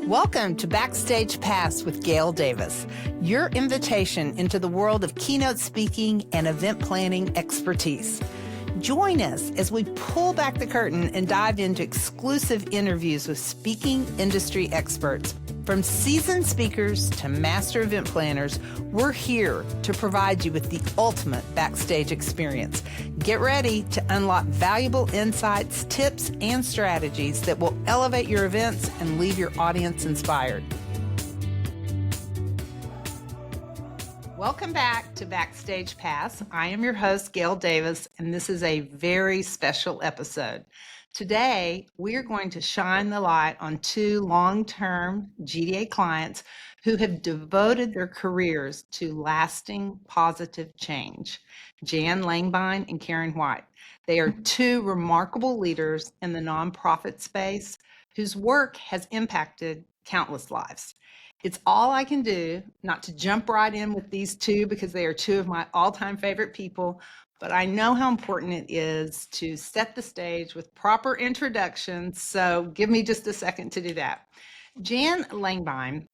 Welcome to Backstage Pass with Gail Davis, your invitation into the world of keynote speaking and event planning expertise. Join us as we pull back the curtain and dive into exclusive interviews with speaking industry experts. From seasoned speakers to master event planners, we're here to provide you with the ultimate backstage experience. Get ready to unlock valuable insights, tips, and strategies that will elevate your events and leave your audience inspired. Welcome back to Backstage Pass. I am your host, Gail Davis, and this is a very special episode. Today, we are going to shine the light on two long-term GDA clients who have devoted their careers to lasting positive change, Jan Langbein and Karen White. They are two remarkable leaders in the nonprofit space whose work has impacted countless lives. It's all I can do not to jump right in with these two because they are two of my all-time favorite people, but I know how important it is to set the stage with proper introductions, so give me just a second to do that. Jan Langbein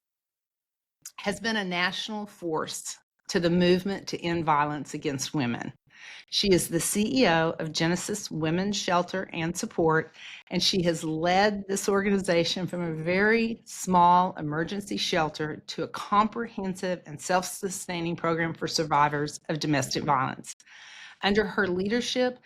has been a national force to the movement to end violence against women. She is the CEO of Genesis Women's Shelter and Support, and she has led this organization from a very small emergency shelter to a comprehensive and self-sustaining program for survivors of domestic violence. Under her leadership,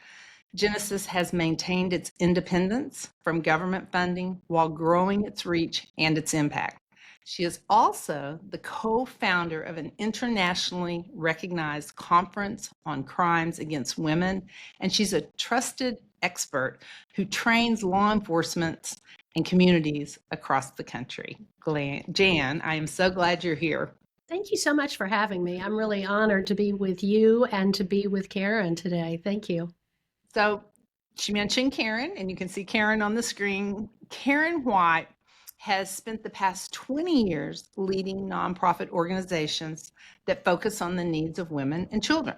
Genesis has maintained its independence from government funding while growing its reach and its impact. She is also the co-founder of an internationally recognized conference on crimes against women, and she's a trusted expert who trains law enforcement and communities across the country. Jan, I am so glad you're here. Thank you so much for having me. I'm really honored to be with you and to be with Karen today. Thank you. So she mentioned Karen, and you can see Karen on the screen. Karen White has spent the past 20 years leading nonprofit organizations that focus on the needs of women and children.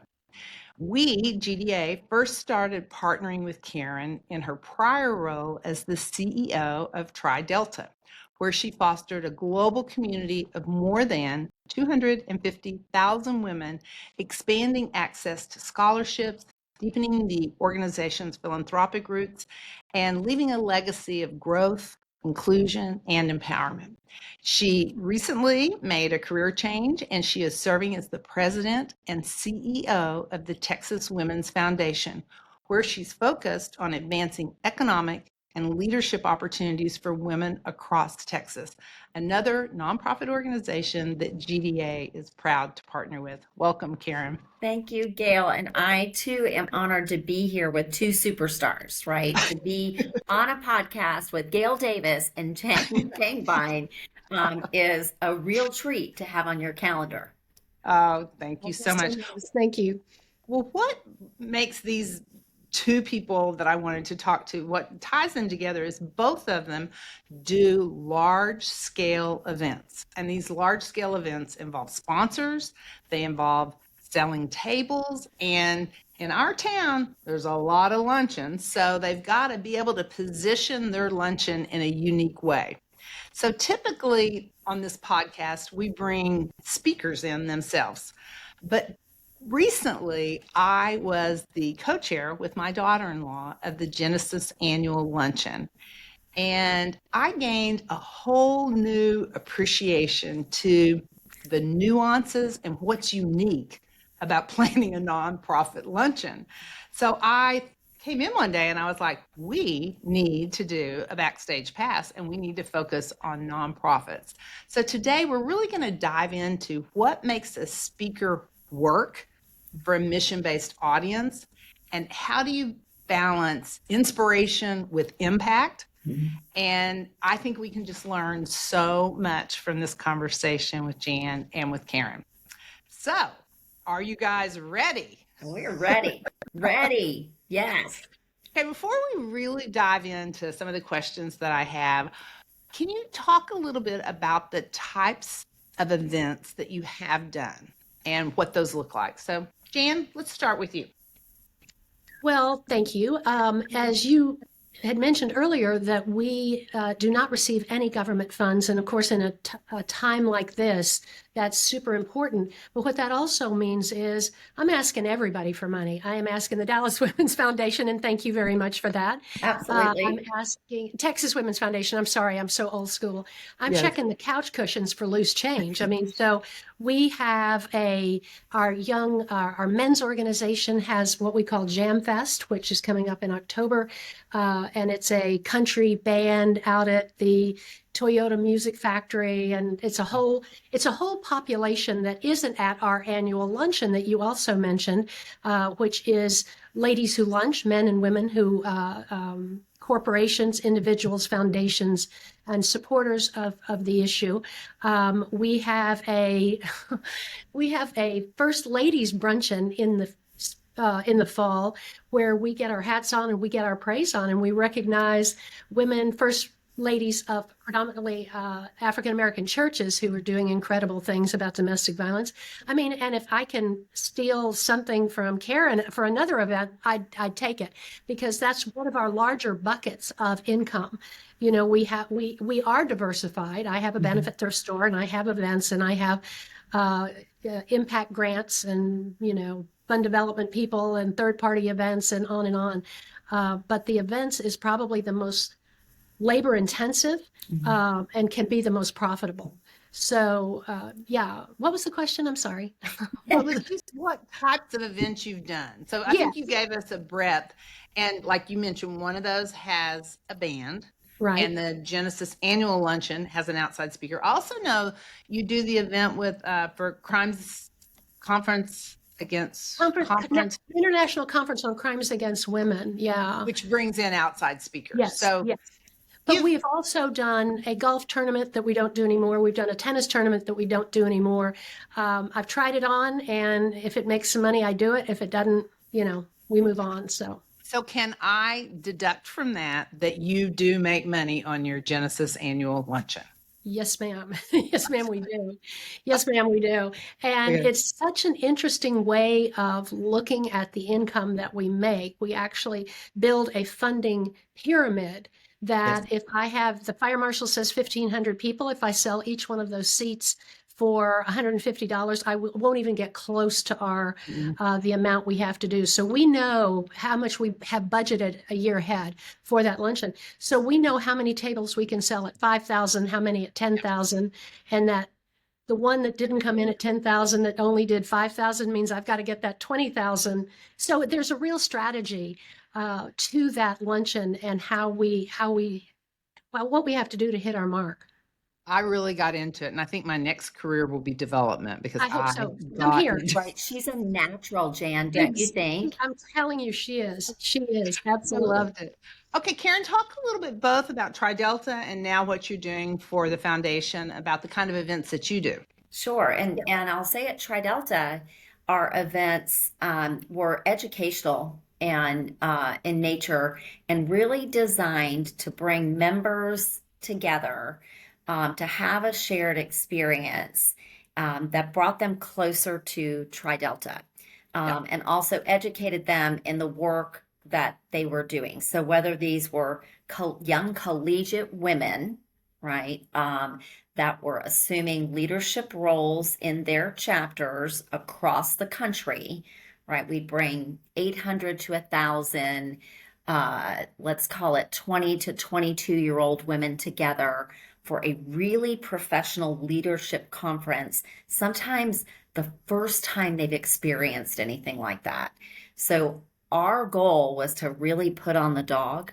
We, GDA, first started partnering with Karen in her prior role as the CEO of Tri-Delta, where she fostered a global community of more than 250,000 women, expanding access to scholarships, deepening the organization's philanthropic roots, and leaving a legacy of growth, inclusion, and empowerment. She recently made a career change, and she is serving as the president and CEO of the Texas Women's Foundation, where she's focused on advancing economic and leadership opportunities for women across Texas, another nonprofit organization that GDA is proud to partner with. Welcome, Karen. Thank you, Gail. And I, too, am honored to be here with two superstars, right? To be on a podcast with Gail Davis and Jan Langbein is a real treat to have on your calendar. Oh, thank you so much. Thank you. Well, what makes these two people that I wanted to talk to, what ties them together is both of them do large-scale events. And these large-scale events involve sponsors, they involve selling tables, and in our town, there's a lot of luncheons, so they've got to be able to position their luncheon in a unique way. So typically on this podcast, we bring speakers in themselves, but recently, I was the co-chair with my daughter-in-law of the Genesis Annual Luncheon, and I gained a whole new appreciation to the nuances and what's unique about planning a nonprofit luncheon. So I came in one day and I was like, we need to do a backstage pass and we need to focus on nonprofits. So today we're really going to dive into what makes a speaker work for a mission-based audience, and how do you balance inspiration with impact? Mm-hmm. And I think we can just learn so much from this conversation with Jan and with Karen. So, are you guys ready? We're ready. Ready. Yes. Okay, before we really dive into some of the questions that I have, can you talk a little bit about the types of events that you have done and what those look like? So, Jan, let's start with you. Well, thank you. As you had mentioned earlier that we do not receive any government funds. And of course, in a time like this, that's super important. But what that also means is I'm asking everybody for money. I am asking the Dallas Women's Foundation, and thank you very much for that. I'm Absolutely. asking Texas Women's Foundation. I'm sorry, I'm so old school. I'm Yes. checking the couch cushions for loose change. I mean, so we have our men's organization has what we call Jam Fest, which is coming up in October. And it's a country band out at the Toyota Music Factory, and it's a whole population that isn't at our annual luncheon that you also mentioned, which is ladies who lunch, men and women who corporations, individuals, foundations, and supporters of the issue. We have a we have a first ladies bruncheon in the fall, where we get our hats on and we get our praise on, and we recognize women, first ladies of predominantly African American churches who are doing incredible things about domestic violence. I mean, and if I can steal something from Karen for another event, I'd take it, because that's one of our larger buckets of income. You know, we are diversified. I have a benefit thrift store, and I have events, and I have uh, impact grants, and fund development people, and third party events, and on and on. But the events is probably the most labor intensive, and can be the most profitable. So, yeah. What was the question? I'm sorry. Well, it's just what types of events you've done. So I Yeah, think you gave us a breadth. And like you mentioned, one of those has a band, right. and the Genesis annual luncheon has an outside speaker. I also know you do the event with for crimes conference against conference, International Conference on Crimes Against Women. Yeah. which brings in outside speakers. Yes. So Yes. But give we've also done a golf tournament that we don't do anymore. We've done a tennis tournament that we don't do anymore. I've tried it on, and if it makes some money, I do it. If it doesn't, we move on. So, so can I deduct from that that you do make money on your Genesis annual luncheon? yes, ma'am. Yes, ma'am, we do. Yes, ma'am, we do. And Yeah. it's such an interesting way of looking at the income that we make. We actually build a funding pyramid Yes. that if I have, the fire marshal says 1,500 people, if I sell each one of those seats for $150, I won't even get close to Mhm. the amount we have to do. So we know how much we have budgeted a year ahead for that luncheon. So we know how many tables we can sell at 5,000, how many at 10,000, and that the one that didn't come in at 10,000 that only did 5,000 means I've got to get that 20,000. So there's a real strategy to that luncheon, and what we have to do to hit our mark. I really got into it, and I think my next career will be development because I hope I so. I'm got here. into Right. She's a natural, Jan, don't you think? I'm telling you, she is. She is. I Absolutely. loved it. Okay, Karen, talk a little bit both about Tri-Delta and now what you're doing for the foundation about the kind of events that you do. Sure. And I'll say at Tri Delta, our events were educational and in nature, and really designed to bring members together, to have a shared experience that brought them closer to Tri Delta, Yep. and also educated them in the work that they were doing. So whether these were young collegiate women, right? That were assuming leadership roles in their chapters across the country, right? We bring 800 to 1,000, let's call it 20 to 22-year-old women together for a really professional leadership conference, sometimes the first time they've experienced anything like that. So our goal was to really put on the dog,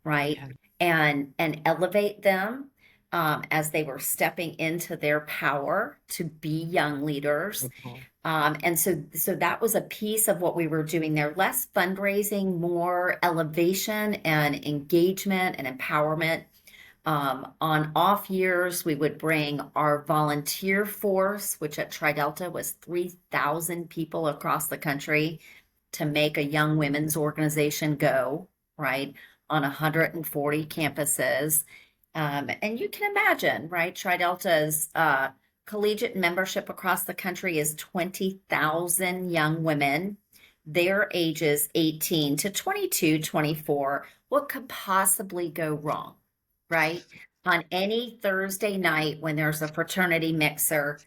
right? Yeah. And elevate them as they were stepping into their power to be young leaders. Okay. And so that was a piece of what we were doing there. Less fundraising, more elevation and engagement and empowerment. On off years, we would bring our volunteer force, which at Tri Delta was 3,000 people across the country, to make a young women's organization go, right, on 140 campuses. And you can imagine, right, Tri Delta's collegiate membership across the country is 20,000 young women their ages 18 to 22, 24, what could possibly go wrong, right? On any Thursday night when there's a fraternity mixer,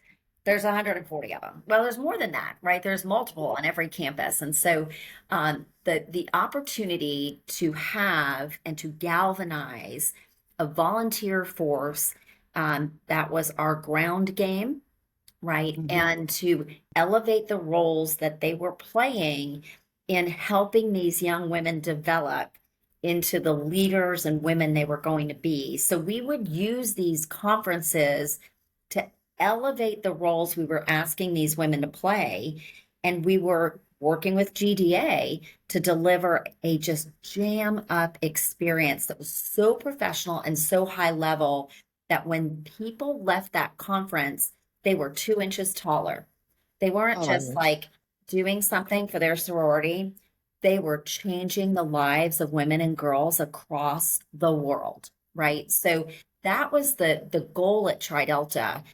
there's 140 of them. Well, there's more than that, right? There's multiple on every campus. And so the opportunity to have and to galvanize a volunteer force, that was our ground game, right? Mhm. And to elevate the roles that they were playing in helping these young women develop into the leaders and women they were going to be. So we would use these conferences to elevate the roles we were asking these women to play. And we were working with GDA to deliver a just jam up experience that was so professional and so high level that when people left that conference, they were 2 inches taller. They weren't Oh, just like doing something for their sorority. They were changing the lives of women and girls across the world, right? So that was the goal at Tri Delta.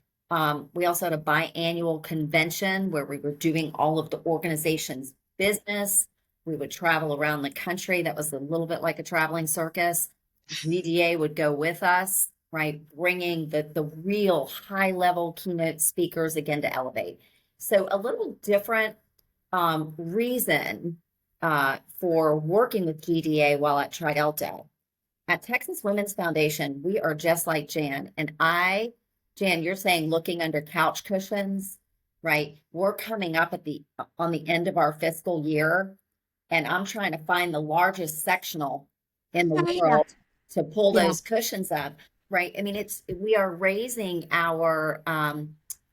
We also had a biannual convention where we were doing all of the organization's business. We would travel around the country. That was a little bit like a traveling circus. GDA would go with us, right? Bringing the real high level keynote speakers again to elevate. So a little different reason for working with GDA while at Tri Delta. At Texas Women's Foundation, we are just like Jan. And Jan, you're saying looking under couch cushions, right? We're coming up on the end of our fiscal year, and I'm trying to find the largest sectional in the Yeah, world to pull yeah. those cushions up, right? I mean, we are raising our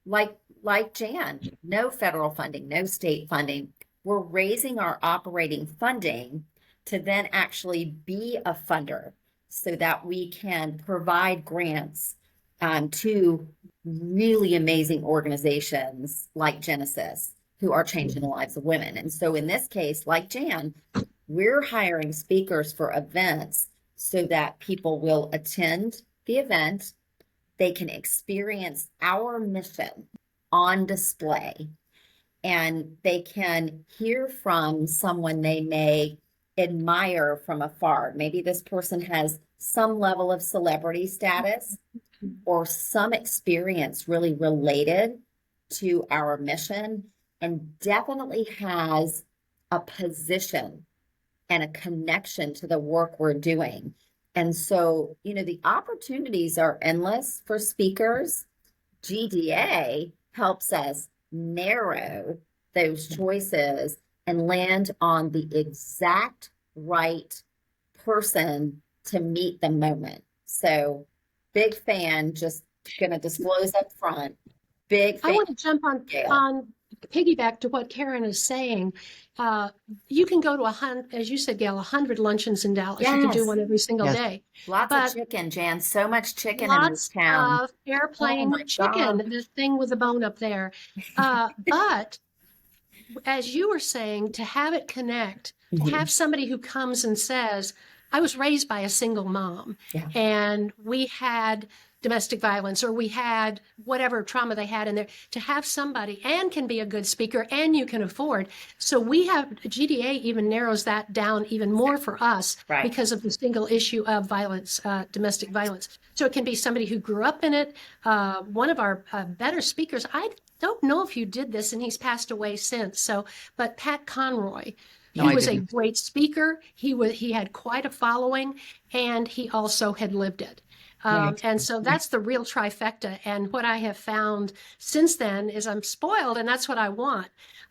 like Jan, no federal funding, no state funding. We're raising our operating funding to then actually be a funder so that we can provide grants to really amazing organizations like Genesis who are changing the lives of women. And so in this case, like Jan, we're hiring speakers for events so that people will attend the event, they can experience our mission on display, and they can hear from someone they may admire from afar. Maybe this person has some level of celebrity status or some experience really related to our mission, and definitely has a position and a connection to the work we're doing. And so, the opportunities are endless for speakers. GDA helps us narrow those choices and land on the exact right person to meet the moment. So, big fan, just going to disclose up front. Big I fan. want to jump Gail. on piggyback to what Karen is saying. You can go to as you said, Gail, 100 luncheons in Dallas. You can do Yes. one every single Yes. day. Lots But of chicken, Jan. So much chicken in this lots town. of Oh airplane my chicken, God. the thing with the bone up there. But as you were saying, to have it connect, to have somebody who comes and says, I was raised by a single mom, Yeah. and we had domestic violence, or we had whatever trauma they had in there, to have somebody and can be a good speaker and you can afford. So we have GDA even narrows that down even more for us Right. because of the single issue of violence, domestic violence. So it can be somebody who grew up in it. One of our better speakers, I don't know if you did this, and he's passed away since. So, but Pat Conroy, No, he I was a didn't. great speaker. He had quite a following, and he also had lived it. Right. And so that's the real trifecta. And what I have found since then is I'm spoiled, and that's what I want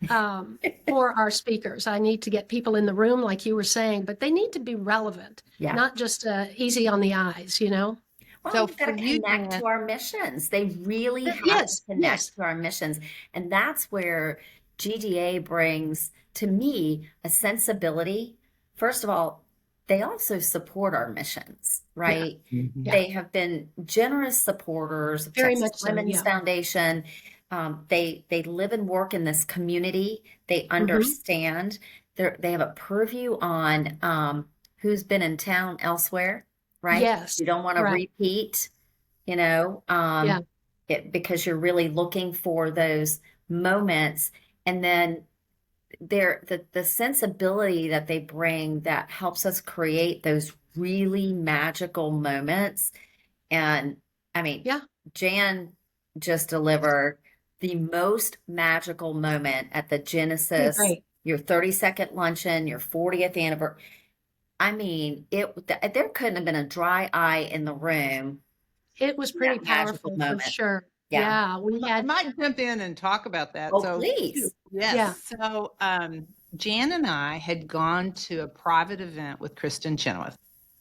for our speakers. I need to get people in the room, like you were saying, but they need to be relevant, Yeah. not just easy on the eyes, you know? Well, So they've got for to you, connect Jan, to our missions. They really have to Yes, connect yes. to our missions. And that's where GDA brings to me a sensibility. First of all, they also support our missions, right? Yeah. They have been generous supporters of Very Texas much so, Women's yeah. Foundation. They live and work in this community. They understand. They have a purview on who's been in town elsewhere, right? Yes, You don't want to right. repeat, Yeah. because you're really looking for those moments. And then the sensibility that they bring that helps us create those really magical moments. And I mean, Yeah. Jan just delivered the most magical moment at the Pretty Genesis, great. your 32nd luncheon, your 40th anniversary. I mean, there couldn't have been a dry eye in the room It was in that pretty magical powerful for moment. sure. Yeah. Yeah, we I had, might jump in and talk about that. Oh, So, please. yeah. yes. So, Jan and I had gone to a private event with Kristen Chenoweth,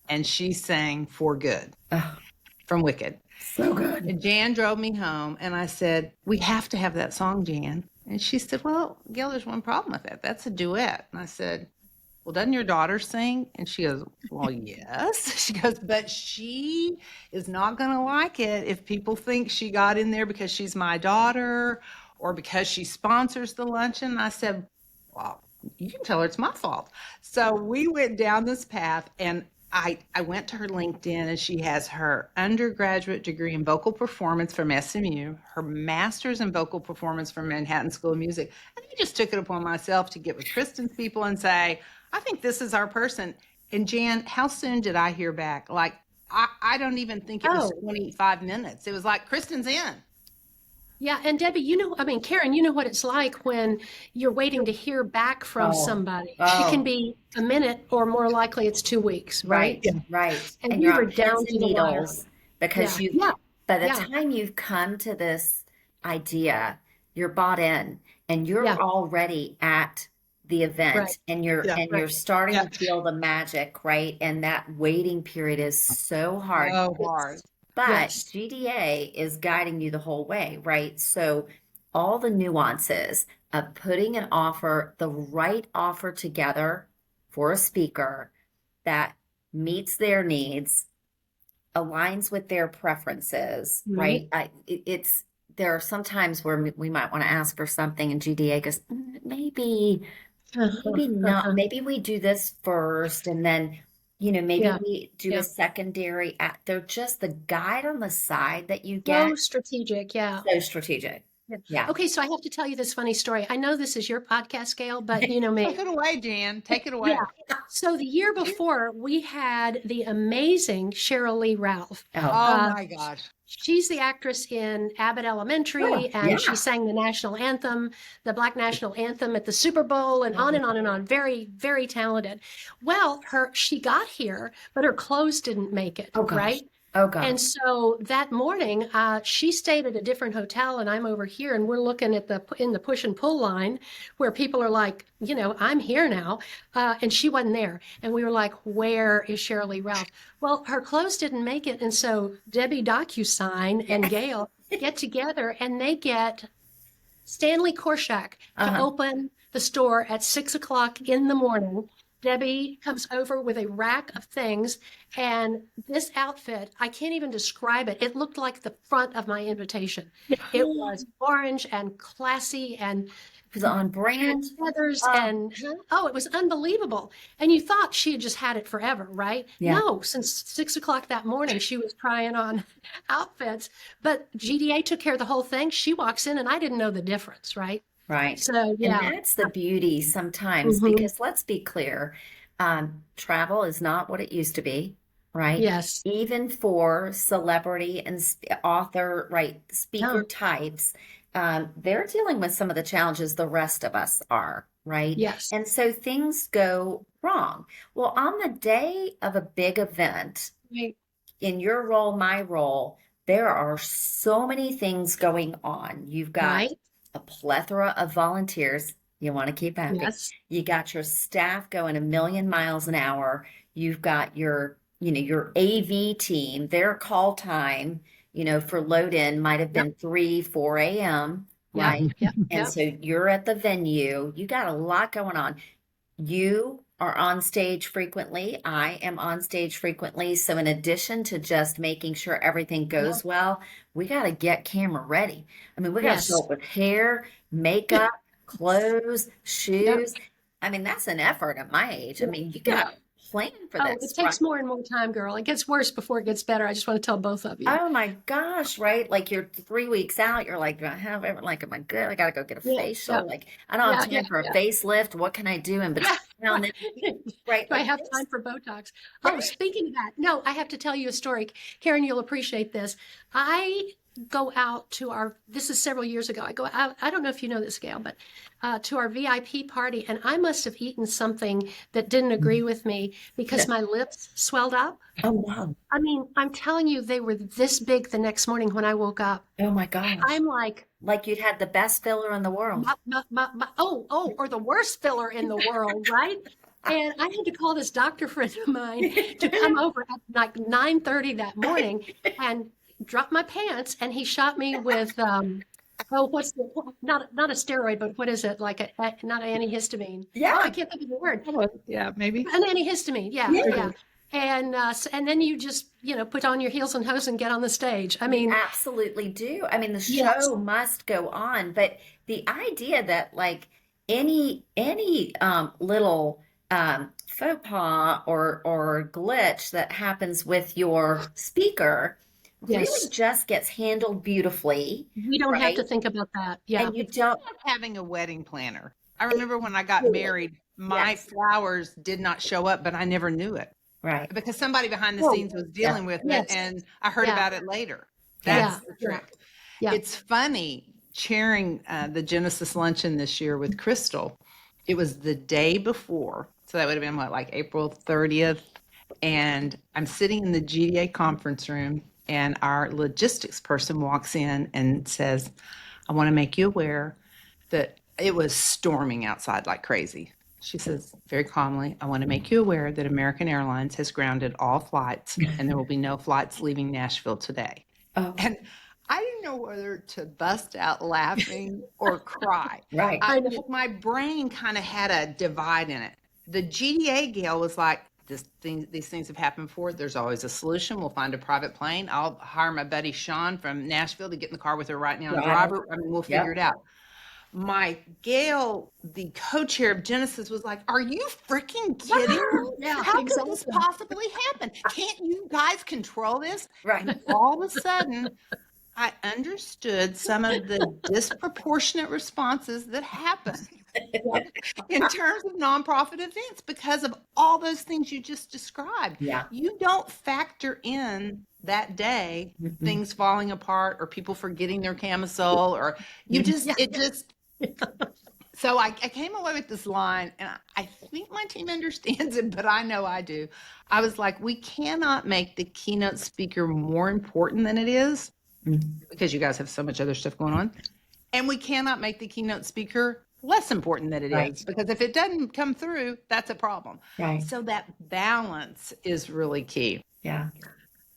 and she sang For Good Oh, from Wicked. so good. And Jan drove me home, and I said, "We have to have that song, Jan." And she said, "Well, Gail, there's one problem with that. That's a duet." And I said, "Well, doesn't your daughter sing?" And she goes, "Well, yes." She goes, "But she is not going to like it if people think she got in there because she's my daughter or because she sponsors the luncheon." And I said, "Well, you can tell her it's my fault." So we went down this path, and I went to her LinkedIn, and she has her undergraduate degree in vocal performance from SMU, her master's in vocal performance from Manhattan School of Music. And I just took it upon myself to get with Kristen's people and say, "I think this is our person." And Jan, how soon did I hear back? Like, I don't even think it was Oh, 25 minutes. It was like, Kristen's in. yeah. And Debbie, I mean, Karen, you know what it's like when you're waiting to hear back from Oh, somebody. It can oh, be a minute or more likely it's 2 weeks, right? right, right. And And we you're were on pins down and to the wire. needles because Yeah. Yeah. by the Yeah. time you've come to this idea, you're bought in and you're Yeah. already at the Right. event and you're Yeah. and Right. you're starting Yeah. to feel the magic, right? And that waiting period is so hard. So hard. But Yes. GDA is guiding you the whole way, right? So all the nuances of putting an offer, the right offer together for a speaker that meets their needs, aligns with their preferences, Right. right? It's there are some times where we might want to ask for something and GDA goes, Uh-huh. maybe not. Uh-huh. Maybe we do this first and then, maybe Yeah. we do a Yeah. secondary act. They're just the guide on the side that you get So strategic. Yeah. so strategic. Yeah. Yeah. Okay, so I have to tell you this funny story. I know this is your podcast, Gail, but you know Take me. it away, Jan. Take it Yeah. away. So the year before, we had the amazing Cheryl Lee Ralph. Oh, Oh Uh, my gosh. she's the actress in Abbott oh, Elementary, and she yeah. sang the national anthem, the Black national anthem at the Super Bowl, and on and on and on. Very, very talented. Well, she got here, but her clothes didn't make it, Oh gosh. right? Oh And gosh. so that morning, she stayed at a different hotel, and I'm over here, and we're looking at in the push and pull line, where people are like, I'm here now, and she wasn't there, and we were like, where is Cheryl Lee Ralph? Well, her clothes didn't make it, and so Debbie DocuSign and Gail get together, and they get Stanley Korshak to Uh-huh. open the store at 6 o'clock in the morning. Debbie comes over with a rack of things, and this outfit, I can't even describe it. It looked like the front of my invitation. It was orange and classy and It was on had brand. feathers, Uh, and oh, it was unbelievable. And you thought she had just had it forever, right? yeah. No, since 6 o'clock that morning, she was trying on outfits. But GDA took care of the whole thing. She walks in, and I didn't know the difference, right? Right. So, And yeah. that's the beauty sometimes Hmm. because let's be clear, travel is not what it used to be, right? Yes. Even for celebrity and author, right, Yeah. speaker types, they're dealing with some of the challenges the rest of us are, right? Yes. And so things go wrong. Well, on the day of a big event, Right. in your role, my role, there are so many things going on. You've got Right. a plethora of volunteers you want to keep happy. Yes. You got your staff going a million miles an hour. You've got your AV team, their call time, for load in might have Yep. been 3, 4 a.m., Yep. right? Yep. And Yep. so you're at the venue. You got a lot going on. You are on stage frequently. I am on stage frequently. So, in addition to just making sure everything Yep. goes well, we got to get camera ready. I mean, we got to show Yes. up with hair, makeup, clothes, Yep. shoes. I mean, that's an effort at my age. I Yep. mean, you got Yep. to plan for Oh, it this, right? takes more and more time, girl. It gets worse before it gets better. I just want to tell both of you. Oh my gosh, right? Like you're 3 weeks out, you're like, do I have it? Like, am I good? I gotta go get a Yeah, yeah, facial. Like, I don't yeah, have yeah, time for a yeah. facelift. What can I do in between Yeah, now and right. then? Right? Do I Like have this, time for Botox? Oh, right? speaking of that, no, I have to tell you a story. Karen, you'll appreciate this. I go out to our, this is several years ago. I go out, I don't know if you know this, Gail, but to our VIP party, and I must have eaten something that didn't agree with me because my lips swelled up. Oh wow. I mean, I'm telling you, they were this big the next morning when I woke up. Oh my gosh. I'm like, Like you'd had the best filler in the world. or the worst filler in the world, right? And I had to call this doctor friend of mine to come over at like 9:30 that morning and drop my pants, and he shot me with what's the not a steroid, but what is it like not an antihistamine? Oh, I Yeah. can't think of the word. Yeah, maybe. An antihistamine, yeah, Yeah. yeah. And and then you just put on your heels and hose and get on the stage. I You mean, absolutely do. I mean, the yes, show must go on, but the idea that like any little faux pas or glitch that happens with your speaker really yes. just gets handled beautifully, We don't have right? to think about that. Yeah. And you It's kind don't of like having a wedding planner. I remember when I got married, my yes, flowers did not show up, but I never knew it right. because somebody behind the Oh, scenes was Yeah. dealing with it yes. and I heard Yeah. about it later. Yeah. That's Yeah. the Yeah. trick. Yeah. It's funny chairing the Genesis luncheon this year with Crystal. It was the day before. So that would have been what, like April 30th. And I'm sitting in the GDA conference room, and our logistics person walks in and says, I want to make you aware that it was storming outside like crazy. She says very calmly, I want to make you aware that American Airlines has grounded all flights and there will be no flights leaving Nashville today. Oh, And I didn't know whether to bust out laughing or cry. right. I know. My brain kind of had a divide in it. The GDA Gail was like, these things have happened before. There's always a solution. We'll find a private plane. I'll hire my buddy Sean from Nashville to get in the car with her right now and drive Right. her. I mean, we'll figure Yep. it out. My Gail, the co-chair of Genesis, was like, "Are you freaking kidding me? Yeah, How could this exactly. possibly happen? Can't you guys control this?" Right. And all of a sudden, I understood some of the disproportionate responses that happen in terms of nonprofit events because of all those things you just described. Yeah. You don't factor in that day Mhm. things falling apart or people forgetting their camisole or you just Yeah. it just so I came away with this line, and I think my team understands it, but I know I do. I was like, we cannot make the keynote speaker more important than it is Mhm. because you guys have so much other stuff going on. And we cannot make the keynote speaker less important than it Right. is because if it doesn't come through, that's a problem. Right. So that balance is really key. Yeah.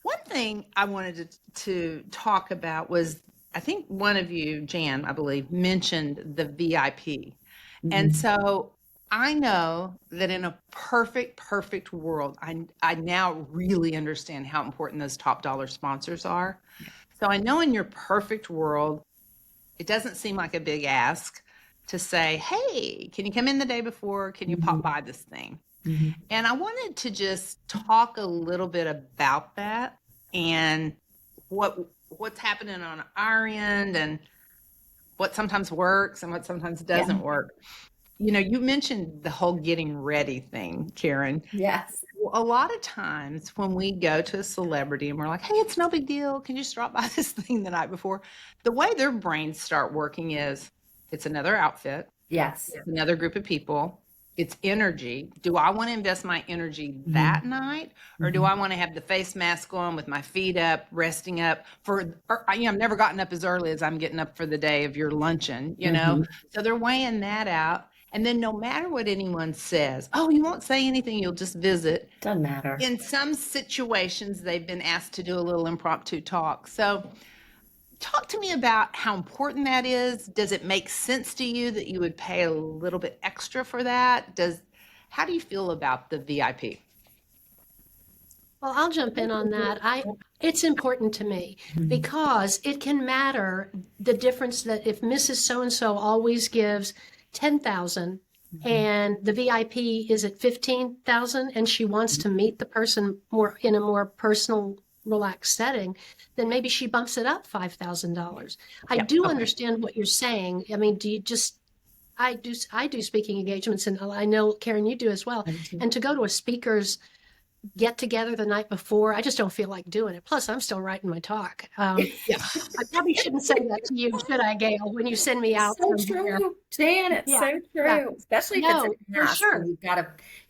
One thing I wanted to talk about was I think one of you, Jan, I believe, mentioned the VIP. And Mhm. so I know that in a perfect world, I now really understand how important those top dollar sponsors are. So I know in your perfect world, it doesn't seem like a big ask to say, hey, can you come in the day before? Can you pop Mhm. by this thing? Mhm. And I wanted to just talk a little bit about that and what's happening on our end and what sometimes works and what sometimes Yeah. doesn't work. You know, you mentioned the whole getting ready thing, Karen. Yes. A lot of times when we go to a celebrity and we're like, hey, it's no big deal. Can you just drop by this thing the night before? The way their brains start working is it's another outfit, Yes. it's another group of people, it's energy. Do I want to invest my energy Mhm. that night? Or do Mhm. I want to have the face mask on with my feet up, resting up I've never gotten up as early as I'm getting up for the day of your luncheon, you know? Mhm. So they're weighing that out. And then no matter what anyone says, oh, you won't say anything, you'll just visit. Doesn't matter. In some situations, they've been asked to do a little impromptu talk. So talk to me about how important that is. Does it make sense to you that you would pay a little bit extra for that? How do you feel about the VIP? Well, I'll jump in on that. It's important to me Mhm. because it can matter the difference that if Mrs. So and so always gives 10,000 and the VIP is at 15,000 and she wants to meet the person more in a more personal, relaxed setting, then maybe she bumps it up $5,000. I Yeah. do Okay. understand what you're saying. I mean, do you just I do speaking engagements, and I know Karen, you do as well. I do too. And to go to a speaker's get together the night before, I just don't feel like doing it. Plus, I'm still writing my talk. Yeah. I probably shouldn't say that to you, should I, Gail? When you send me It's out so somewhere. true, Jan. It's Yeah, so yeah. true, especially if it's No, a for task sure. and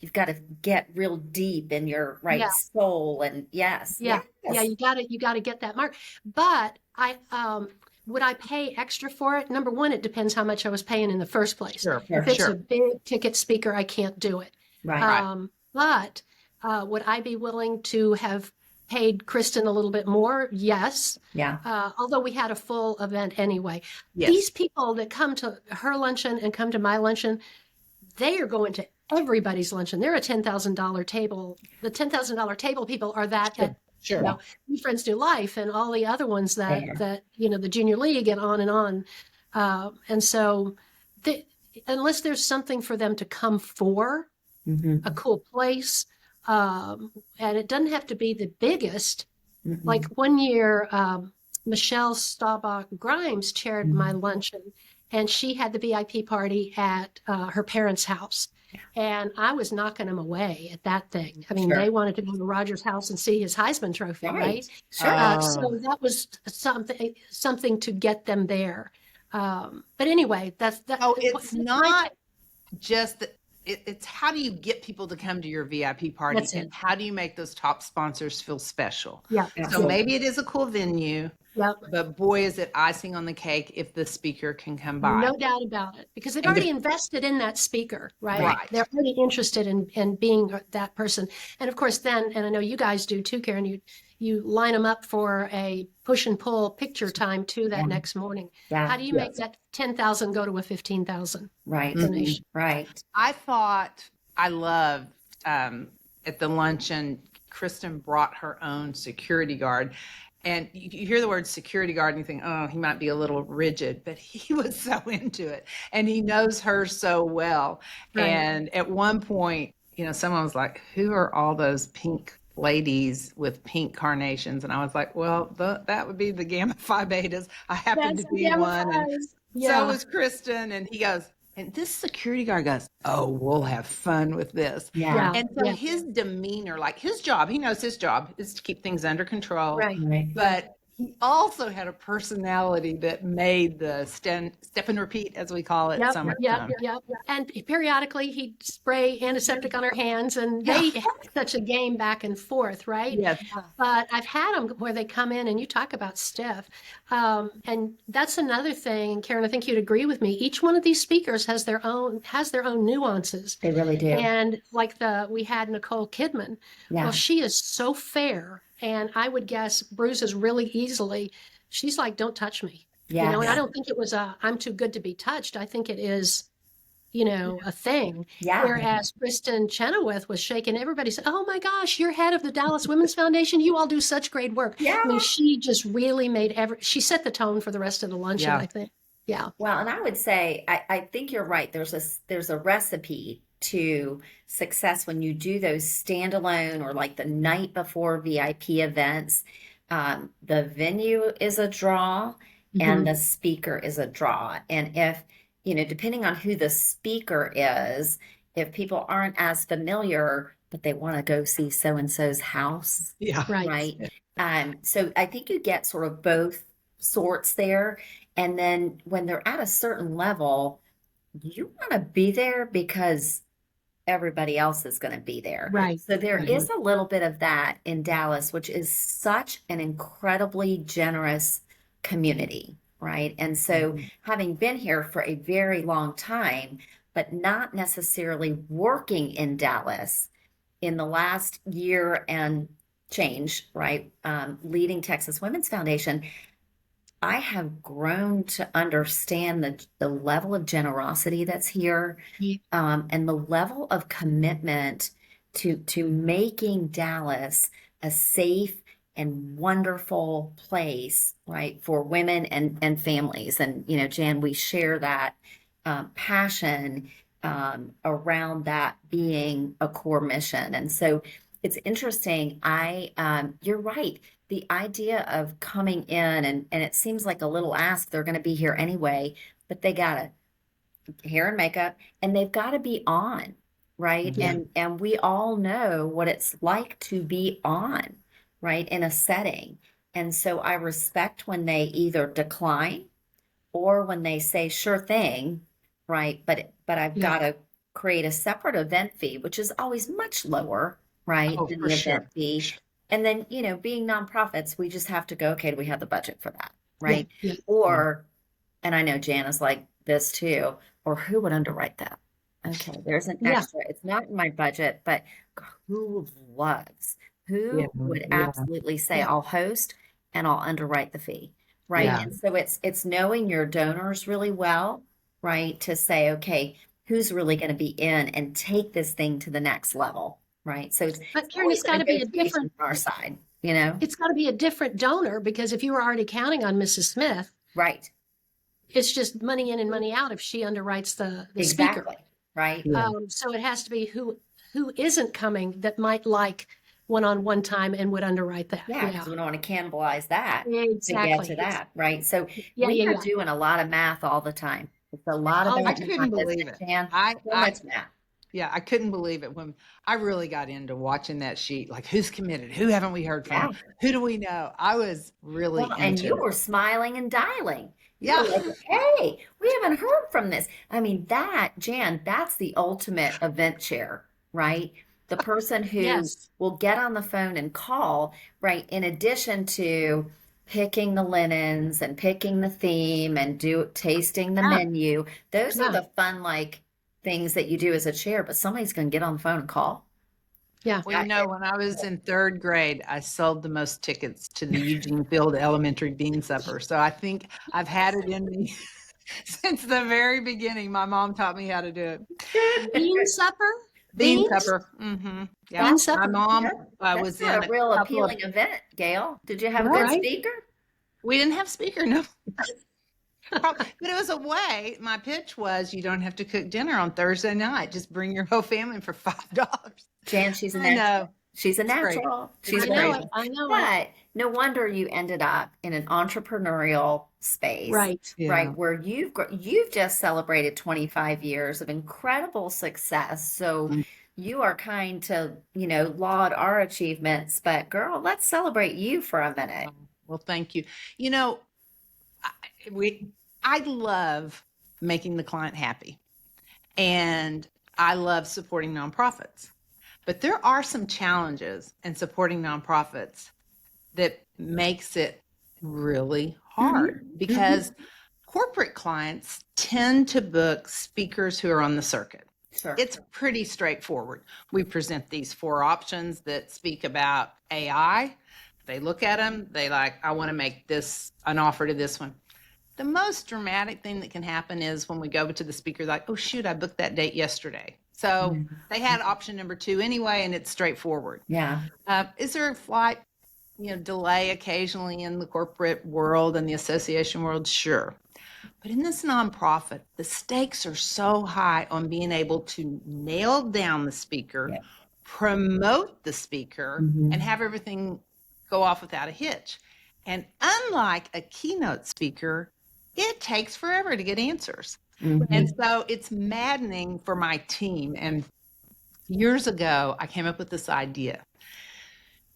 you've got to get real deep in your Yeah. right soul. And yes, Yeah, yeah, yes, you gotta get that mark. But I would I pay extra for it? Number one, it depends how much I was paying in the first place. Sure. If sure, it's Sure. a big ticket speaker, I can't do it. right, Right. But would I be willing to have paid Kristen a little bit more? Yes. yeah, Although we had a full event anyway. Yes. These people that come to her luncheon and come to my luncheon, they are going to everybody's luncheon. They're a $10,000 table. The $10,000 table people are that Sure. at Sure. know, New Friends New Life and all the other ones there, that the Junior League and on and on. And so, unless there's something for them to come for, a cool place, and it doesn't have to be the biggest. Like one year, Michelle Staubach Grimes chaired my luncheon, and she had the VIP party at her parents' house. And I was knocking them away at that thing. I mean, Sure. they wanted to go to Roger's house and see his Heisman Trophy, right? right, sure, So that was something to get them there. But anyway, that's that. Oh, it's my not just that. It's how do you get people to come to your VIP party, That's and it. how do you make those top sponsors feel special? Yeah. So absolutely. maybe it is a cool venue, Yep. but boy, is it icing on the cake if the speaker can come by. No doubt about it, because they've And already invested in that speaker, right? Right. They're already interested in being that person. And of course, then, and I know you guys do too, Karen, you line them up for a push and pull picture time too that Yeah. next morning. Yeah, How do you make that 10,000 go to a 15,000 right, donation? right, I thought I loved at the luncheon, Kristen brought her own security guard. And you hear the word security guard and you think, oh, he might be a little rigid, but he was so into it and he knows her so well. Right. And at one point, someone was like, who are all those pink ladies with pink carnations? And I was like, well, that would be the Gamma Phi Betas. I happen to be one. And so was Kristen. And he goes, and this security guard goes, oh, we'll have fun with this. yeah, And so his demeanor, like his job, he knows his job is to keep things under control. Right. right, But he also had a personality that made the step and repeat, as we call it, so much fun. Yep. And periodically he'd spray antiseptic on her hands, and they had such a game back and forth, right? Yes. But I've had them where they come in, and you talk about stiff. And that's another thing, and Karen, I think you'd agree with me. Each one of these speakers has their own nuances. they really do. And like we had Nicole Kidman. Yeah. Well, she is so fair, and I would guess bruises really easily. She's like, don't touch me. Yeah, And I don't think it was I'm too good to be touched. I think it is, a thing. yeah, Whereas Kristen Chenoweth was shaking. Everybody said, oh my gosh, you're head of the Dallas Women's Foundation. You all do such great work. yeah. I mean, she just really she set the tone for the rest of the luncheon, Yeah. I think. Yeah. Well, and I would say I think you're right. There's a recipe to success when you do those standalone or like the night before VIP events. The venue is a draw and the speaker is a draw. And if, depending on who the speaker is, if people aren't as familiar, but they want to go see so and so's house, Yeah. Right. so I think you get sort of both sorts there. And then when they're at a certain level, you want to be there because everybody else is going to be there. Right. So there is a little bit of that in Dallas, which is such an incredibly generous community, right? And so having been here for a very long time, but not necessarily working in Dallas in the last year and change, right? Leading Texas Women's Foundation, I have grown to understand the level of generosity that's here, and the level of commitment to making Dallas a safe and wonderful place, right, for women and families. And Jan, we share that passion around that being a core mission. And so it's interesting. You're right. The idea of coming in and it seems like a little ask. They're going to be here anyway, but they got to hair and makeup and they've got to be on, right? Yeah. And we all know what it's like to be on, right, in a setting. And so I respect when they either decline or when they say sure thing, right? But I've Yeah. got to create a separate event fee, which is always much lower, right, Oh, than for the event sure. fee. And then, being nonprofits, we just have to go, okay, do we have the budget for that, Yeah. right? Yeah. Or, and I know Jan is like this too, or who would underwrite that? Okay, there's an Yeah. extra. It's not in my budget, but who loves? Yeah. Who would Yeah. absolutely say, Yeah. I'll host and I'll underwrite the fee, right? Yeah. And so it's knowing your donors really well, right? To say, okay, who's really going to be in and take this thing to the next level, right? So it's But Karen, always it's a got to be a negotiation different, from our side, you know? it's got to be a different donor, because if you were already counting on Mrs. Smith, Right. it's just money in and money out if she underwrites the speaker. Exactly. Right. Yeah. So it has to be who isn't coming that might like one-on-one time and would underwrite that. Yeah, Yeah. because we don't want to cannibalize that to get Exactly. to that, right? So Yeah, we yeah, are yeah. doing a lot of math all the time. It's a lot of Oh, I math, couldn't believe isn't it. it, Jan? I, So I, much math. yeah, I couldn't believe it when I really got into watching that sheet. Like, who's committed? Who haven't we heard Yeah. from? Who do we know? I was really Well, and into you it. were smiling and dialing. You Yeah. were like, hey, we haven't heard from this. I mean, Jan, that's the ultimate event chair, right? The person who Yes. will get on the phone and call, right? In addition to picking the linens and picking the theme and tasting the Yeah. menu. Those are Yeah. the fun, like, things that you do as a chair, but somebody's going to get on the phone and call. Yeah. Well, when I was in third grade, I sold the most tickets to the Eugene Field Elementary Bean Supper. So I think I've had it in me since the very beginning. My mom taught me how to do it. Bean supper? Bean Beans? supper. Mm-hmm. Yeah. Bean My supper. mom That's was not in a a real couple of. appealing event, Gail. Did you have a good Right. speaker? We didn't have speaker, no. But it was a way. My pitch was, you don't have to cook dinner on Thursday night. Just bring your whole family for $5. Jan, she's a I know. natural. She's a It's great. natural. It's She's I know crazy. it. I know it. But no wonder you ended up in an entrepreneurial space, Right. Yeah. right? Where you've just celebrated 25 years of incredible success. So Mm. you are kind to, laud our achievements, but girl, let's celebrate you for a minute. Well, thank you. You know, I love making the client happy, and I love supporting nonprofits. But there are some challenges in supporting nonprofits that makes it really hard because corporate clients tend to book speakers who are on the circuit. Sure. It's pretty straightforward. We present these 4 options that speak about AI. They look at them, they like, I want to make this an offer to this one. The most dramatic thing that can happen is when we go to the speaker, like, oh, shoot, I booked that date yesterday. So they had option number 2 anyway, and it's straightforward. Yeah. Is there a flight, delay occasionally in the corporate world and the association world? Sure. But in this nonprofit, the stakes are so high on being able to nail down the speaker, Yeah. promote the speaker, Mhm. and have everything go off without a hitch. And unlike a keynote speaker, it takes forever to get answers. Mhm. And so it's maddening for my team. And years ago, I came up with this idea.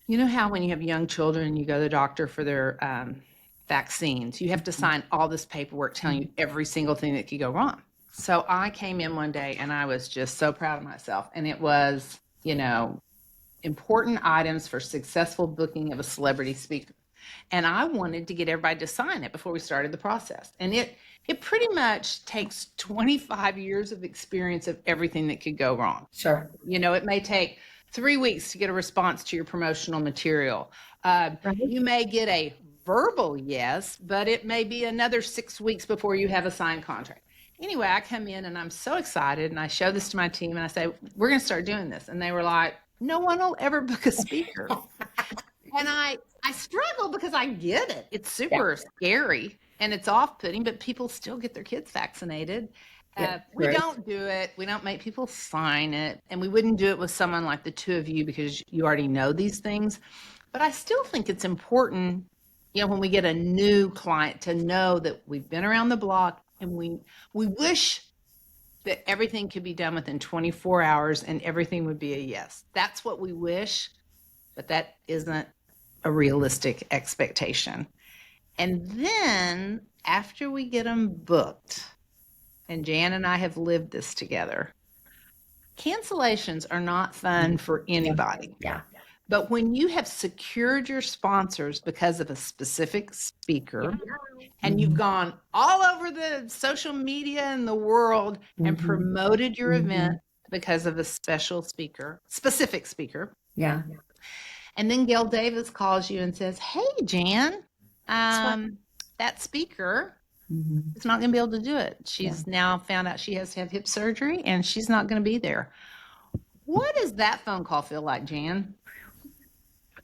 You know how when you have young children, you go to the doctor for their vaccines, you have to sign all this paperwork telling you every single thing that could go wrong. So I came in one day and I was just so proud of myself. And it was, important items for successful booking of a celebrity speaker. And I wanted to get everybody to sign it before we started the process. And it pretty much takes 25 years of experience of everything that could go wrong. Sure. It may take 3 weeks to get a response to your promotional material. Right. You may get a verbal yes, but it may be another 6 weeks before you have a signed contract. Anyway, I come in and I'm so excited and I show this to my team and I say, we're going to start doing this. And they were like, no one will ever book a speaker. And I struggle because I get it. It's super scary and it's off-putting, but people still get their kids vaccinated. Yeah, We right. don't do it. We don't make people sign it. And we wouldn't do it with someone like the two of you because you already know these things. But I still think it's important, when we get a new client to know that we've been around the block and we wish that everything could be done within 24 hours and everything would be a yes. That's what we wish, but that isn't a realistic expectation. And then after we get them booked, and Jan and I have lived this together, cancellations are not fun for anybody. Yeah. But when you have secured your sponsors because of a specific speaker, and you've gone all over the social media and the world and promoted your event because of a specific speaker, Yeah. and then Gail Davis calls you and says, "Hey, Jan, what- that speaker Mhm. is not going to be able to do it. She's now found out she has to have hip surgery and she's not going to be there." What does that phone call feel like, Jan?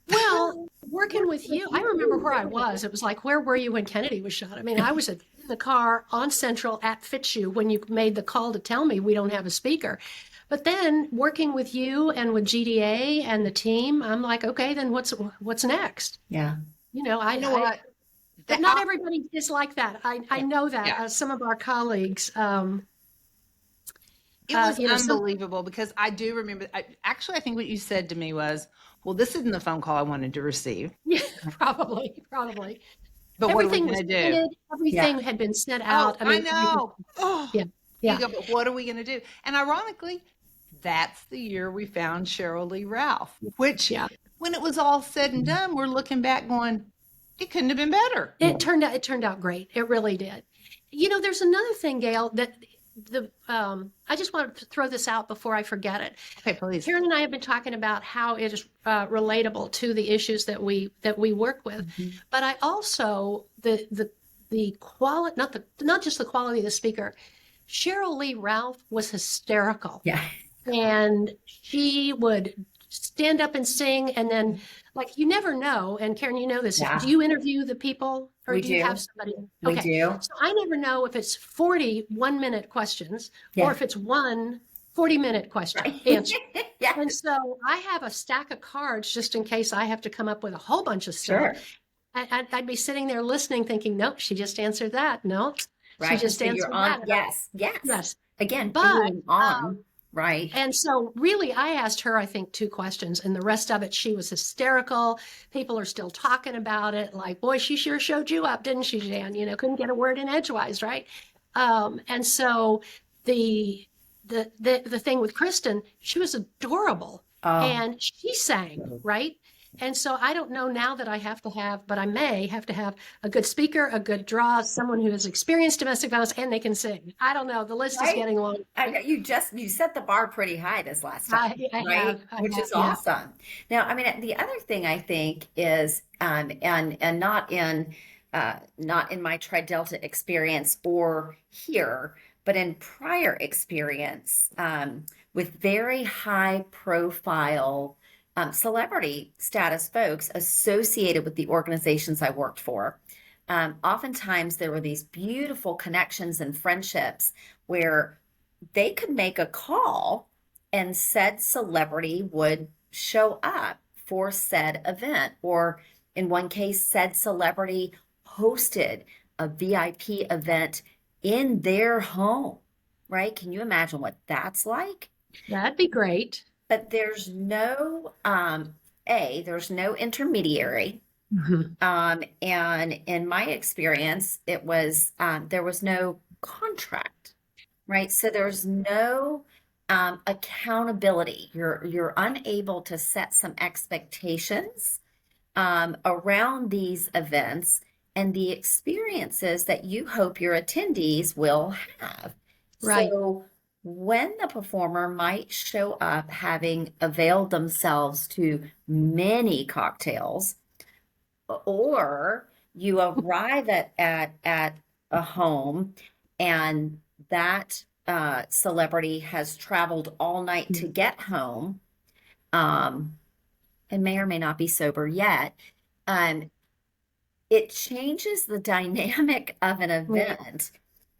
Well, working with you, I remember where I was. It was like, where were you when Kennedy was shot? I mean, I was in the car on Central at Fitzhugh when you made the call to tell me we don't have a speaker. But then working with you and with GDA and the team, I'm like, okay, then what's next? Yeah. You know, I You know I, what? but not everybody is like that. I know that. Yeah. Some of our colleagues, It was you know, some, unbelievable because I do remember. I think what you said to me was, "Well, this isn't the phone call I wanted to receive." yeah, probably. But what are we Everything going was to do? printed. Everything Yeah. had been sent Oh, out. I I mean, know. Oh, yeah, you yeah. go, but what are we going to do? And ironically, that's the year we found Cheryl Lee Ralph, which Yeah. when it was all said and done, we're looking back going, it couldn't have been better. It turned out great. It really did. You know, there's another thing, Gail, that I just want to throw this out before I forget it. Okay, please. Karen and I have been talking about how it is relatable to the issues that we work with, but I also the quality, not just the quality of the speaker. Cheryl Lee Ralph was hysterical. Yeah. And she would stand up and sing, and then like you never know, and Karen, you know this. Yeah. Do you interview the people or We do you do. have somebody? We Okay. do. So I never know if it's 40 1-minute questions Yeah. or if it's one 40-minute question Right. answer. Yeah. And so I have a stack of cards just in case I have to come up with a whole bunch of stuff. Sure. I'd be sitting there listening, thinking, nope, she just answered that. No, Right. she just So you're answered on. that. Yes. Yes. Yes. Again, But, being on. Right. And so really I asked her, I think, 2 questions, and the rest of it, she was hysterical. People are still talking about it. Like, boy, she sure showed you up, didn't she, Jan? You know, couldn't get a word in edgewise, right? And so the thing with Kristen, she was adorable, and she sang, right? And so I don't know now that I have to have, but I may have to have a good speaker, a good draw, someone who has experienced domestic violence, and they can sing. I don't know. The list is Right. getting long. I know you set the bar pretty high this last time, I right? have, Which is yeah. awesome. Now, I mean, the other thing I think is, and not in my Tri Delta experience or here, but in prior experience, with very high profile celebrity status folks associated with the organizations I worked for. Oftentimes there were these beautiful connections and friendships where they could make a call and said celebrity would show up for said event. Or in one case, said celebrity hosted a VIP event in their home, right? Can you imagine what that's like? That'd be great. But there's no, there's no intermediary. And in my experience, it was, there was no contract, right? So there's no accountability. You're unable to set some expectations around these events and the experiences that you hope your attendees will have. Right. So when the performer might show up having availed themselves to many cocktails, or you arrive at a home and that celebrity has traveled all night to get home, and may or may not be sober yet, it changes the dynamic of an event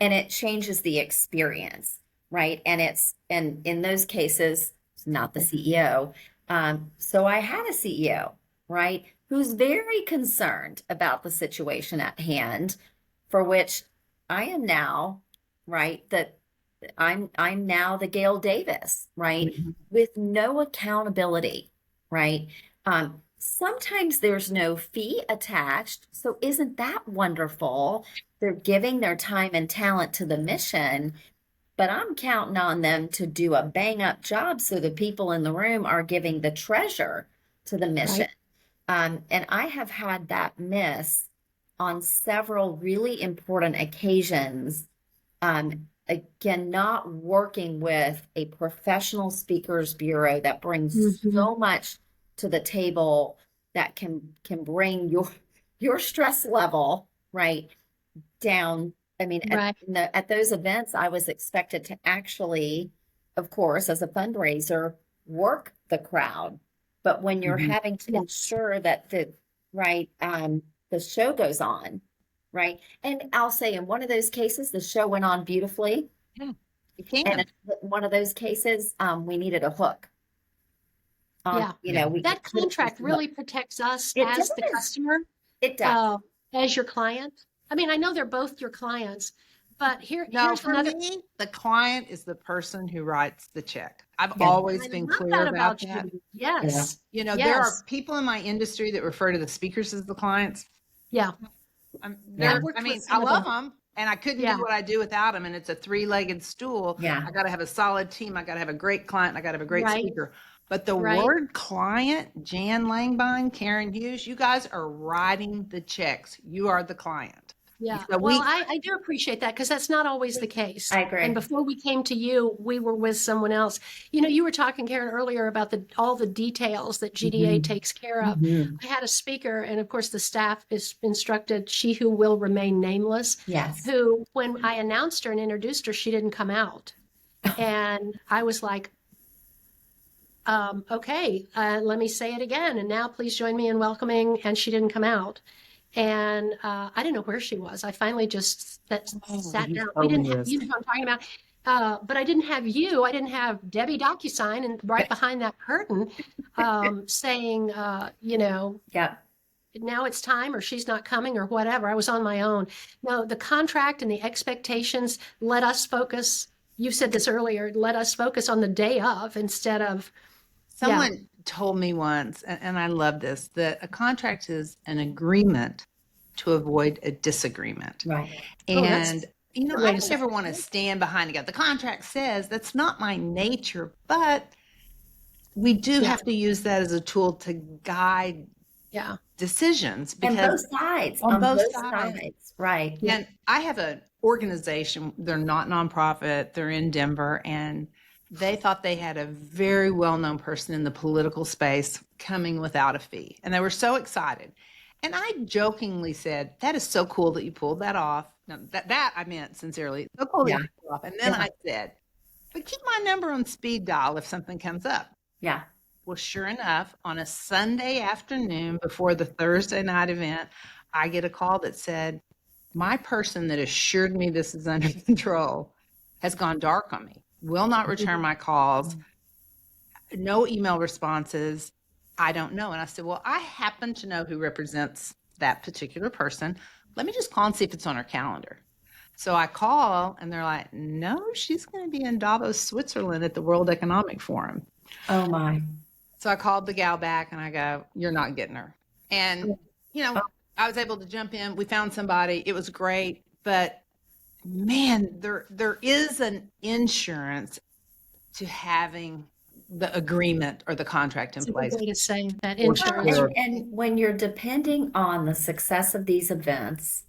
and it changes the experience, right? And in those cases, it's not the CEO. So I had a CEO, right, who's very concerned about the situation at hand, for which I am now, right, that I'm now the Gail Davis, right, Mhm. with no accountability, right? Sometimes there's no fee attached, so isn't that wonderful? They're giving their time and talent to the mission, but I'm counting on them to do a bang up job so the people in the room are giving the treasure to the mission. Right. And I have had that miss on several really important occasions. Again, not working with a professional speakers bureau that brings Mhm. so much to the table that can bring your stress level right down. I mean, Right. at those events, I was expected to actually, of course, as a fundraiser, work the crowd. But when you're Mhm. having to Yes. ensure that the show goes on, right? And I'll say in one of those cases, the show went on beautifully. Yeah, you And can. in one of those cases, we needed a hook on, Yeah. you Yeah. know, we That couldn't use contract the hook. really protects us It as the does. customer, It does. uh, as your client. I mean, I know they're both your clients, but No, here's for another. me, the client is the person who writes the check. I've Yeah. always I been love clear that about about that. you. Yeah. Yes. There are Yes. people in my industry that refer to the speakers as the clients. Yeah. Yeah. I've worked with I some of love them. them and I couldn't Yeah. do what I do without them. And it's a three-legged stool. Yeah. I got to have a solid team. I got to have a great client. I got to have a great Right. speaker. But the Right. word client, Jan Langbein, Karen Hughes, you guys are writing the checks. You are the client. Yeah. So Well, I do appreciate that because that's not always the case. I And agree. before we came to you, we were with someone else. You were talking, Karen, earlier about all the details that GDA Mhm. takes care of. Mhm. I had a speaker, and of course, the staff is instructed, she who will remain nameless, Yes. who, when I announced her and introduced her, she didn't come out. And I was like, okay, let me say it again. And now please join me in welcoming. And she didn't come out. And I didn't know where she was. I finally just Oh, sat you down. We told didn't me have, this. you know what I'm talking about. But I didn't have you. I didn't have Debbie DocuSign and right behind that curtain saying, Yeah. now it's time or she's not coming or whatever. I was on my own. No, the contract and the expectations let us focus. You said this earlier, let us focus on the day of instead of, yeah, Someone told me once, and I love this, that a contract is an agreement to avoid a disagreement. Right. oh, that's And, a good I way to don't say ever want to it. stand behind and go, the contract says that's not my nature, but we do Yeah, have to use that as a tool to guide yeah, decisions And because both sides, on on both both sides. sides. Right. yeah. And I have an organization, they're not nonprofit, they're in Denver, and they thought they had a very well known person in the political space coming without a fee. And they were so excited. And I jokingly said, that is so cool that you pulled that off. No, that I meant sincerely. So cool that you Yeah. pulled it off. And then Yeah. I said, but keep my number on speed dial if something comes up. Yeah. Well, sure enough, on a Sunday afternoon before the Thursday night event, I get a call that said, my person that assured me this is under control has gone dark on me, will not return my calls, no email responses. I don't know. And I said, well, I happen to know who represents that particular person. Let me just call and see if it's on her calendar. So I call and they're like, no, she's going to be in Davos, Switzerland at the World Economic Forum. Oh my. So I called the gal back and I go, you're not getting her. And, you know, Oh, I was able to jump in. We found somebody. It was great. But man, there is an insurance to having the agreement or the contract in It's a good place way to say that for well, insurance. sure. and when you're depending on the success of these events,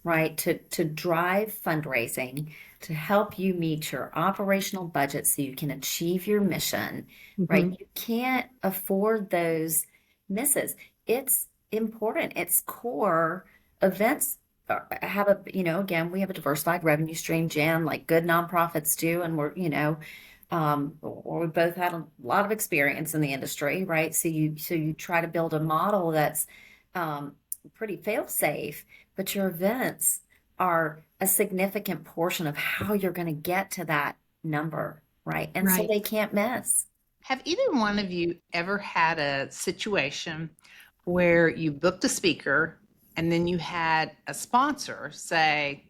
right, to drive fundraising, to help you meet your operational budget so you can achieve your mission, right? Mhm. You can't afford those misses. It's important. It's core. Events have again, we have a diversified revenue stream, Jan, like good nonprofits do, and or we both had a lot of experience in the industry, right? So you try to build a model that's pretty fail safe, but your events are a significant portion of how you're going to get to that number, right? And so Right. they can't miss. Have either one of you ever had a situation where you booked a speaker and then you had a sponsor say,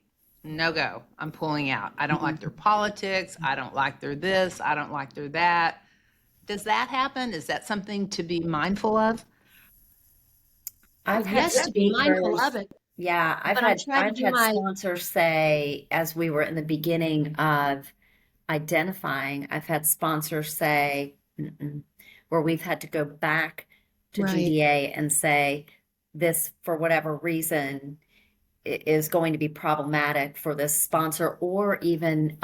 no go, I'm pulling out. I don't like their politics. I don't like their this. I don't like their that. Does that happen? Is that something to be mindful of? I've had Yes, to be mindful speakers, of it, yeah, but I try to I've do had my sponsors say, as we were in the beginning of identifying, I've had sponsors say, mm-mm, where we've had to go back to right. GDA and say, this, for whatever reason, is going to be problematic for this sponsor, or even,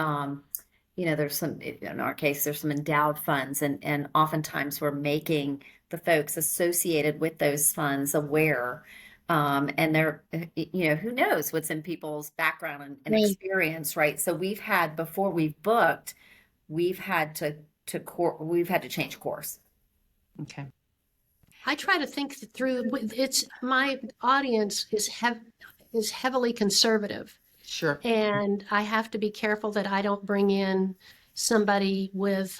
there's some, in our case, there's some endowed funds, and oftentimes we're making the folks associated with those funds aware. And they're, who knows what's in people's background and Right. experience, right? So we've had, before we've booked, we've had we've had to change course. Okay. I try to think through. It's my audience is heavily conservative, Sure. and I have to be careful that I don't bring in somebody with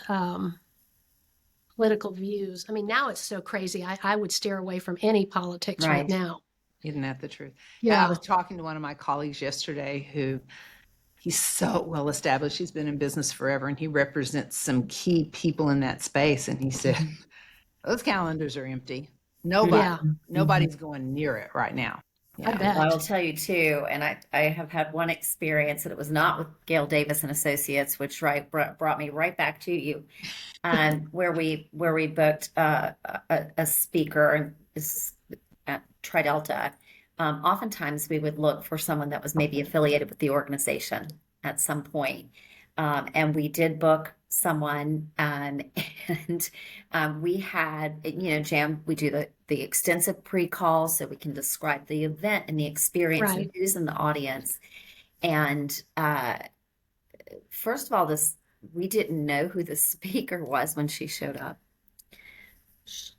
political views. I mean, now it's so crazy. I would steer away from any politics right Right. now. Isn't that the truth? I Yeah. was talking to one of my colleagues yesterday who he's so well established. He's been in business forever and he represents some key people in that space. And he said, those calendars are empty. Yeah. Nobody's going near it right now. I Yeah. Well, I will bet. tell you too, and I have had one experience, and it was not with Gail Davis and Associates, which brought me right back to you, where we booked a speaker and at Tridelta. Oftentimes we would look for someone that was maybe affiliated with the organization at some point. And we did book someone, and we had, Jam, we do the extensive pre-call so we can describe the event and the experience and Right. who's in the audience. And first of all, we didn't know who the speaker was when she showed up.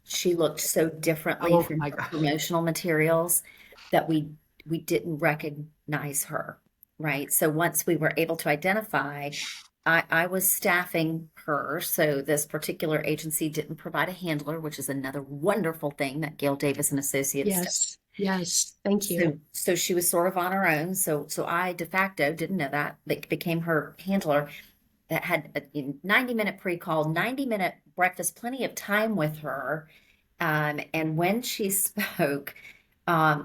She looked so differently Oh from my her God. promotional materials that we didn't recognize her, right? So once we were able to identify, I was staffing her. So this particular agency didn't provide a handler, which is another wonderful thing that Gail Davis and Associates does. Yes. Yes. Thank you. So she was sort of on her own. So I de facto didn't know that. Became her handler, that had a 90-minute pre-call, 90-minute breakfast, plenty of time with her. And when she spoke,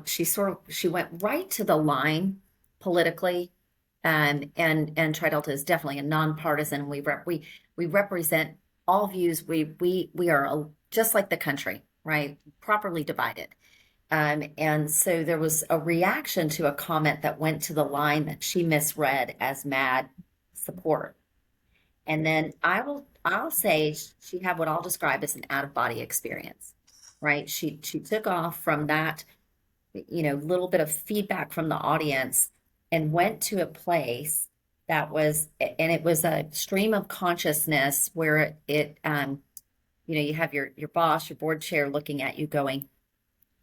she went right to the line politically. And Tridelta is definitely a nonpartisan. We represent all views. We are just like the country, right? Properly divided. And so there was a reaction to a comment that went to the line that she misread as mad support. And then I'll say she had what I'll describe as an out of body experience, right? She took off from that, little bit of feedback from the audience and went to a place that was, and it was a stream of consciousness where you have your boss, your board chair looking at you going,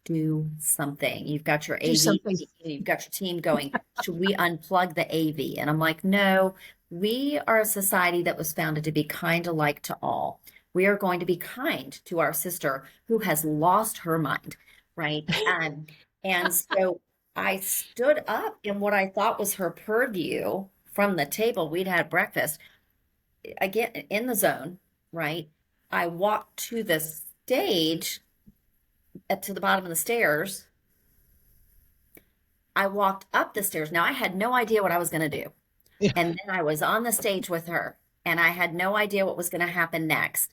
do something. You've got your Do AV, something. you've got your team going, should we unplug the AV? And I'm like, no, we are a society that was founded to be kind alike to all. We are going to be kind to our sister who has lost her mind, right? And so I stood up in what I thought was her purview from the table. We'd had breakfast, again, in the zone, right? I walked to the stage, to the bottom of the stairs. I walked up the stairs. Now I had no idea what I was going to do. Yeah. And then I was on the stage with her, and I had no idea what was going to happen next.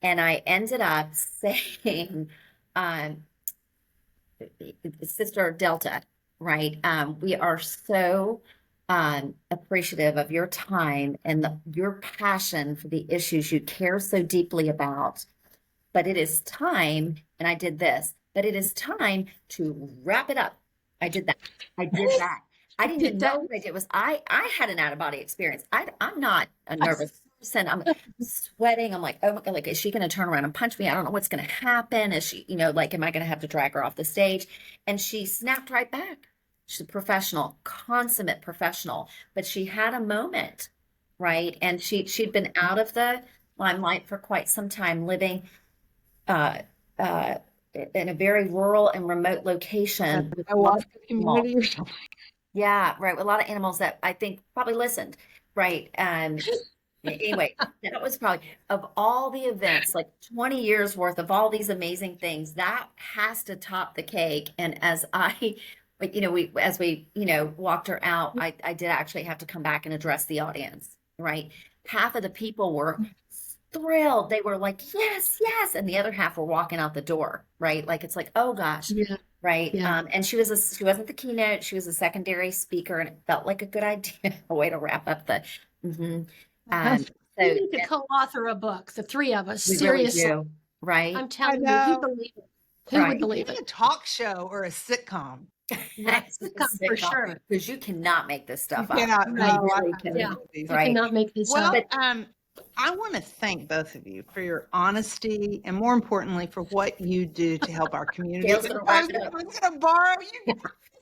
And I ended up saying, Sister Delta, right? We are so appreciative of your time and your passion for the issues you care so deeply about. But it is time, and I did this, but it is time to wrap it up. I did that. I did that. I didn't even know what I did. I had an out of body experience. I'm not a nervous person. I'm sweating. I'm like, oh my God, like, is she going to turn around and punch me? I don't know what's going to happen. Is she, like, am I going to have to drag her off the stage? And she snapped right back. She's a professional, consummate professional, but she had a moment, right? And she'd been out of the limelight for quite some time, living uh, uh, in a very rural and remote location with I a lot walk of the animals. community or something. Yeah, right. With a lot of animals that I think probably listened, right? Anyway, that was probably of all the events, like 20 years worth of all these amazing things, that has to top the cake. And as I, like, as we, walked her out, I did actually have to come back and address the audience, right? Half of the people were thrilled. They were like, yes, yes. And the other half were walking out the door, right? Like, it's like, oh gosh, Yeah. right. Yeah. And she wasn't the keynote, she was a secondary speaker, and it felt like a good idea, a way to wrap up the, mhm. Um, We so need to co-author a book, the three of us. we really Seriously. do, right? I'm I telling you, who'd know. believe it? Who would Right. believe Maybe it? a talk show or a sitcom. Right. Sitcom for sure. Because you cannot make this You stuff up. cannot. You Right. No, I really have Yeah. cannot, these. You right? cannot make this Well, up. I want to thank both of you for your honesty and, more importantly, for what you do to help our community. Gail's gonna wrap it I up. was going to borrow you.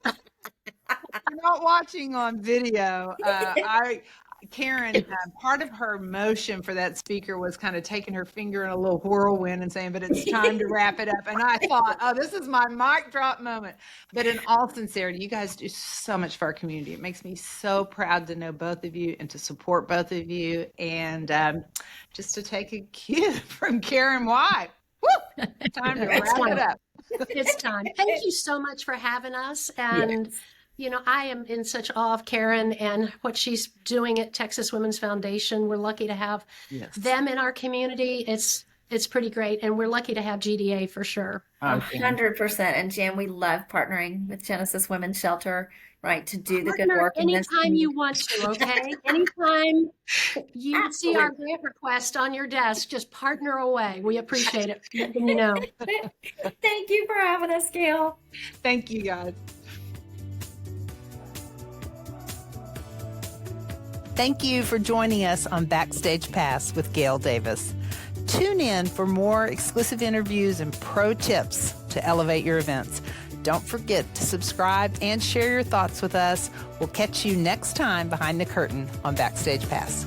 You're not watching on video. Karen, part of her motion for that speaker was kind of taking her finger in a little whirlwind and saying, but it's time to wrap it up. And I thought, oh, this is my mic drop moment. But in all sincerity, you guys do so much for our community. It makes me so proud to know both of you and to support both of you. And just to take a cue from Karen White. Woo! Time to wrap it up. It's time. Thank you so much for having us. And, Yes. I am in such awe of Karen and what she's doing at Texas Women's Foundation. We're lucky to have Yes. them in our community. It's pretty great. And we're lucky to have GDA for sure. 100%. And Jan, we love partnering with Genesis Women's Shelter, right, to do the good Partner work in this anytime you community. want to, okay? Anytime you see our Absolutely. grant request on your desk, just partner away. We appreciate it. Letting you know. Thank you for having us, Gail. Thank you, guys. Thank you for joining us on Backstage Pass with Gail Davis. Tune in for more exclusive interviews and pro tips to elevate your events. Don't forget to subscribe and share your thoughts with us. We'll catch you next time behind the curtain on Backstage Pass.